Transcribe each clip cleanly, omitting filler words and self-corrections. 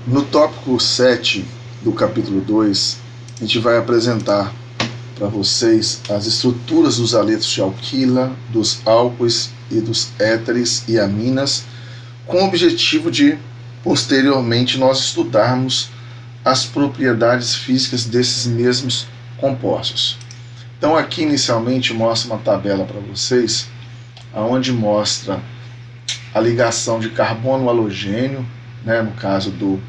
No tópico 7 do capítulo 2, a gente vai apresentar para vocês as estruturas dos aletos de alquila, dos álcoois e dos éteres e aminas, com o objetivo de, posteriormente, nós estudarmos as propriedades físicas desses mesmos compostos. Então aqui inicialmente mostra uma tabela para vocês, onde mostra a ligação de carbono halogênio, no caso do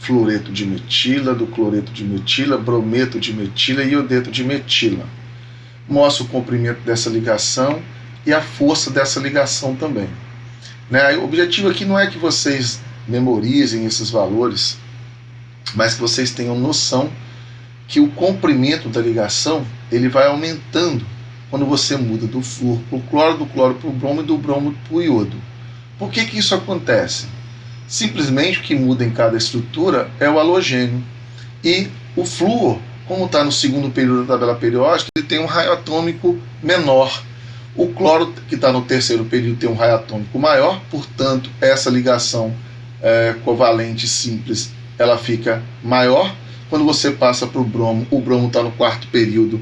fluoreto de metila, do cloreto de metila, brometo de metila e iodeto de metila. Mostra o comprimento dessa ligação e a força dessa ligação também. O objetivo aqui não é que vocês memorizem esses valores, mas que vocês tenham noção que o comprimento da ligação ele vai aumentando quando você muda do flúor para o cloro, do cloro para o bromo e do bromo para o iodo. Por que isso acontece? Simplesmente o que muda em cada estrutura é o halogênio. E o flúor, como está no segundo período da tabela periódica, ele tem um raio atômico menor. O cloro, que está no terceiro período, tem um raio atômico maior, portanto, essa ligação covalente simples ela fica maior. Quando você passa para o bromo está no quarto período,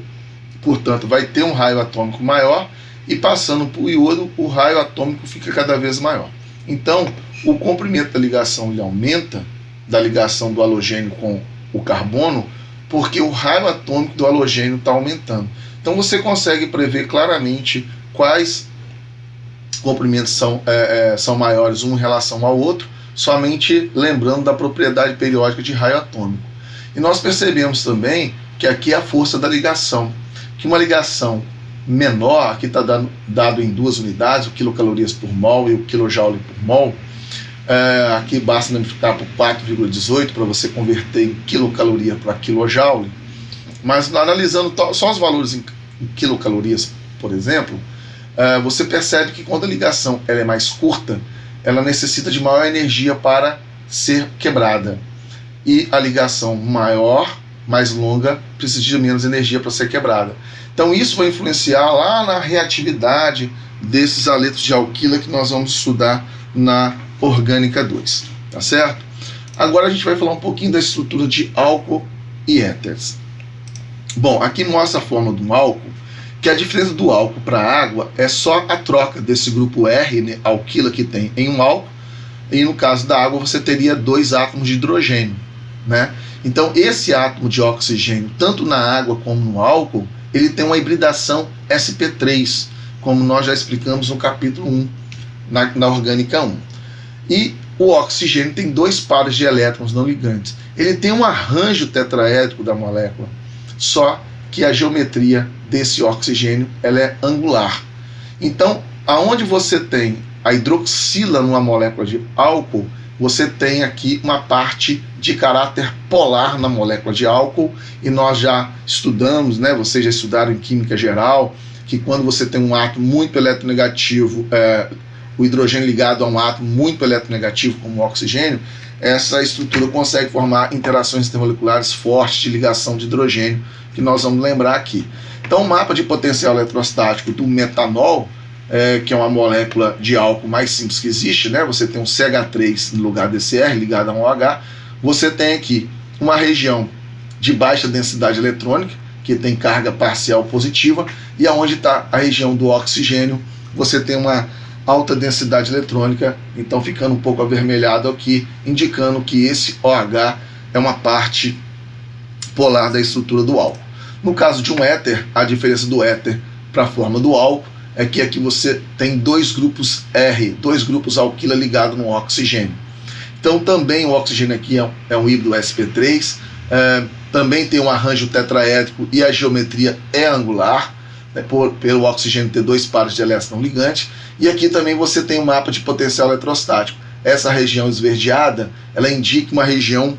portanto, vai ter um raio atômico maior, e passando para o iodo, o raio atômico fica cada vez maior. Então, o comprimento da ligação ele aumenta, da ligação do halogênio com o carbono, porque o raio atômico do halogênio está aumentando. Então, você consegue prever claramente quais comprimentos são maiores um em relação ao outro, somente lembrando da propriedade periódica de raio atômico. E nós percebemos também que aqui é a força da ligação, que uma ligação menor, aqui está dado em duas unidades, o quilocalorias por mol e o quilojoule por mol. Aqui basta multiplicar por 4,18 para você converter em quilocaloria para quilojoule. Mas analisando só os valores em quilocalorias, por exemplo, você percebe que quando a ligação ela é mais curta, ela necessita de maior energia para ser quebrada. E a ligação maior, mais longa, precisa de menos energia para ser quebrada. Então isso vai influenciar lá na reatividade desses aletos de alquila que nós vamos estudar na Orgânica 2, tá certo? Agora a gente vai falar um pouquinho da estrutura de álcool e éteres. Bom, aqui mostra a forma do álcool, que a diferença do álcool para a água é só a troca desse grupo R, alquila, que tem em um álcool, e no caso da água você teria 2 átomos de hidrogênio, Então esse átomo de oxigênio, tanto na água como no álcool, ele tem uma hibridação sp3, como nós já explicamos no capítulo 1, na Orgânica 1. E o oxigênio tem 2 pares de elétrons não ligantes. Ele tem um arranjo tetraédrico da molécula, só que a geometria desse oxigênio ela é angular. Então, aonde você tem a hidroxila numa molécula de álcool, você tem aqui uma parte de caráter polar na molécula de álcool, e nós já estudamos, vocês já estudaram em química geral, que quando você tem um átomo muito eletronegativo, o hidrogênio ligado a um átomo muito eletronegativo, como o oxigênio, essa estrutura consegue formar interações intermoleculares fortes de ligação de hidrogênio, que nós vamos lembrar aqui. Então, o mapa de potencial eletrostático do metanol, que é uma molécula de álcool mais simples que existe, você tem um CH3 no lugar desse R ligado a um OH, você tem aqui uma região de baixa densidade eletrônica, que tem carga parcial positiva, e aonde está a região do oxigênio, você tem uma alta densidade eletrônica, então ficando um pouco avermelhado aqui, indicando que esse OH é uma parte polar da estrutura do álcool. No caso de um éter, a diferença do éter para a forma do álcool é que aqui você tem 2 grupos R, 2 grupos alquila ligados no oxigênio. Então também o oxigênio aqui é um híbrido sp3, também tem um arranjo tetraédrico e a geometria é angular, pelo oxigênio ter 2 pares de elétrons não ligantes. E aqui também você tem um mapa de potencial eletrostático. Essa região esverdeada, ela indica uma região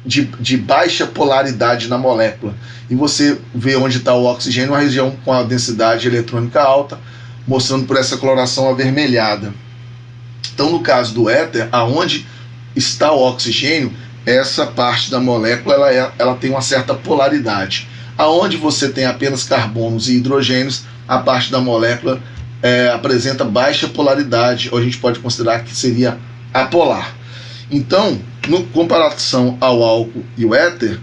de baixa polaridade na molécula. E você vê onde está o oxigênio, uma região com a densidade eletrônica alta, mostrando por essa coloração avermelhada. Então, no caso do éter, aonde está o oxigênio, essa parte da molécula ela tem uma certa polaridade. Aonde você tem apenas carbonos e hidrogênios, a parte da molécula apresenta baixa polaridade, ou a gente pode considerar que seria apolar. Então, No comparação ao álcool e o éter,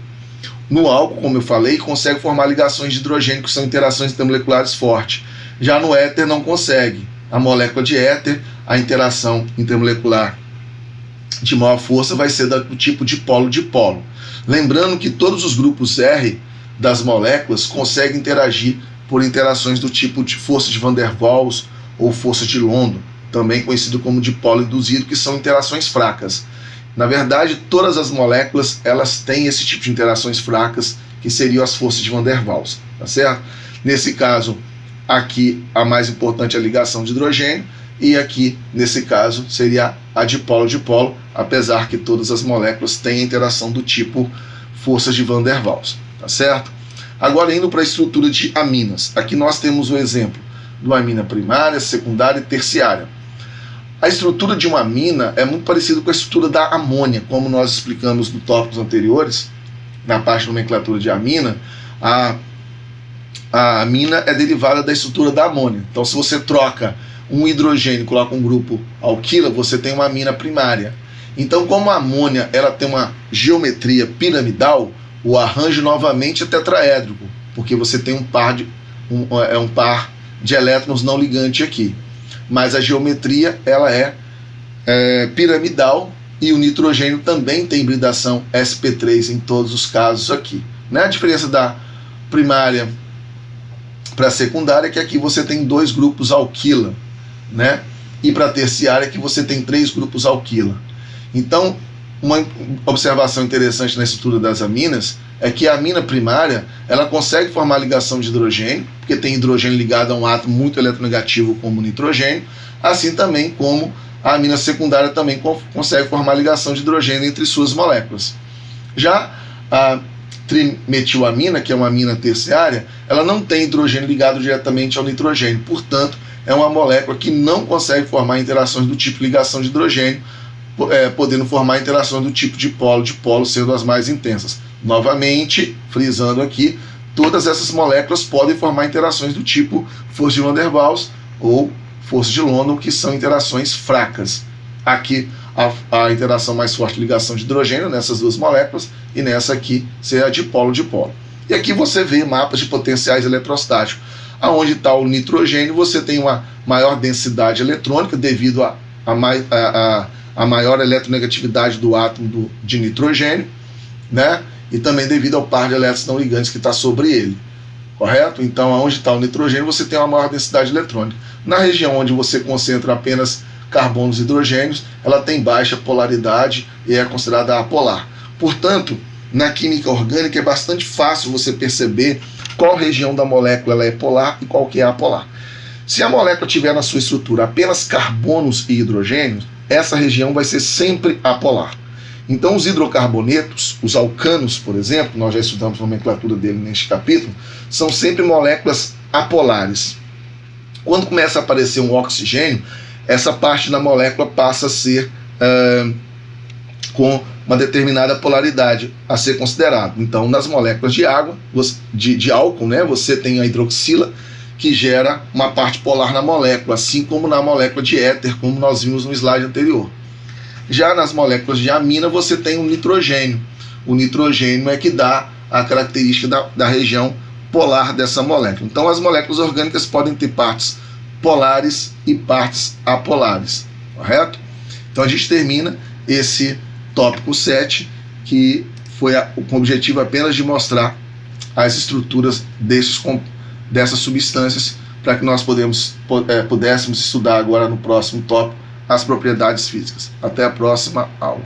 no álcool, como eu falei, consegue formar ligações de hidrogênio, que são interações intermoleculares fortes. Já no éter não consegue. A molécula de éter, a interação intermolecular de maior força vai ser do tipo dipolo-dipolo. Lembrando que todos os grupos R das moléculas conseguem interagir por interações do tipo de força de Van der Waals ou força de London, também conhecido como dipolo induzido, que são interações fracas. Na verdade, todas as moléculas elas têm esse tipo de interações fracas, que seriam as forças de Van der Waals, tá certo? Nesse caso, aqui a mais importante é a ligação de hidrogênio, e aqui, nesse caso, seria a dipolo-dipolo, apesar que todas as moléculas têm a interação do tipo forças de Van der Waals, tá certo? Agora, indo para a estrutura de aminas. Aqui nós temos o exemplo de uma amina primária, secundária e terciária. A estrutura de uma amina é muito parecida com a estrutura da amônia, como nós explicamos nos tópicos anteriores, na parte de nomenclatura de amina. A amina é derivada da estrutura da amônia. Então, se você troca um hidrogênio e coloca um grupo alquila, você tem uma amina primária. Então, como a amônia ela tem uma geometria piramidal, o arranjo novamente é tetraédrico, porque você tem um par de elétrons não ligante aqui. Mas a geometria ela é piramidal, e o nitrogênio também tem hibridação sp3 em todos os casos aqui. Né? A diferença da primária para a secundária é que aqui você tem 2 grupos alquila, né? E para a terciária que você tem 3 grupos alquila. Então, uma observação interessante na estrutura das aminas é que a amina primária ela consegue formar ligação de hidrogênio, porque tem hidrogênio ligado a um átomo muito eletronegativo como o nitrogênio, assim também como a amina secundária também consegue formar ligação de hidrogênio entre suas moléculas. Já a trimetilamina, que é uma amina terciária, ela não tem hidrogênio ligado diretamente ao nitrogênio, portanto, é uma molécula que não consegue formar interações do tipo ligação de hidrogênio, podendo formar interações do tipo dipolo-dipolo, sendo as mais intensas. Novamente, frisando aqui, todas essas moléculas podem formar interações do tipo força de Van der Waals ou força de London, que são interações fracas. Aqui, a interação mais forte, ligação de hidrogênio nessas 2 moléculas, e nessa aqui seria a dipolo-dipolo. E aqui você vê mapas de potenciais eletrostáticos. Aonde está o nitrogênio, você tem uma maior densidade eletrônica devido a maior eletronegatividade do átomo de nitrogênio, né? E também devido ao par de elétrons não ligantes que está sobre ele, correto? Então, onde está o nitrogênio, você tem uma maior densidade eletrônica. Na região onde você concentra apenas carbonos e hidrogênios, ela tem baixa polaridade e é considerada apolar. Portanto, na química orgânica é bastante fácil você perceber qual região da molécula ela é polar e qual que é apolar. Se a molécula tiver na sua estrutura apenas carbonos e hidrogênios, essa região vai ser sempre apolar. Então, os hidrocarbonetos, os alcanos, por exemplo, nós já estudamos a nomenclatura dele neste capítulo, são sempre moléculas apolares. Quando começa a aparecer um oxigênio, essa parte da molécula passa a ser com uma determinada polaridade a ser considerado. Então, nas moléculas de água, de álcool, né, você tem a hidroxila, que gera uma parte polar na molécula, assim como na molécula de éter, como nós vimos no slide anterior. Já nas moléculas de amina, você tem o nitrogênio. O nitrogênio é que dá a característica da região polar dessa molécula. Então, as moléculas orgânicas podem ter partes polares e partes apolares, correto? Então, a gente termina esse tópico 7, que foi com o objetivo apenas de mostrar as estruturas dessas substâncias, para que nós pudéssemos estudar agora no próximo tópico as propriedades físicas. Até a próxima aula.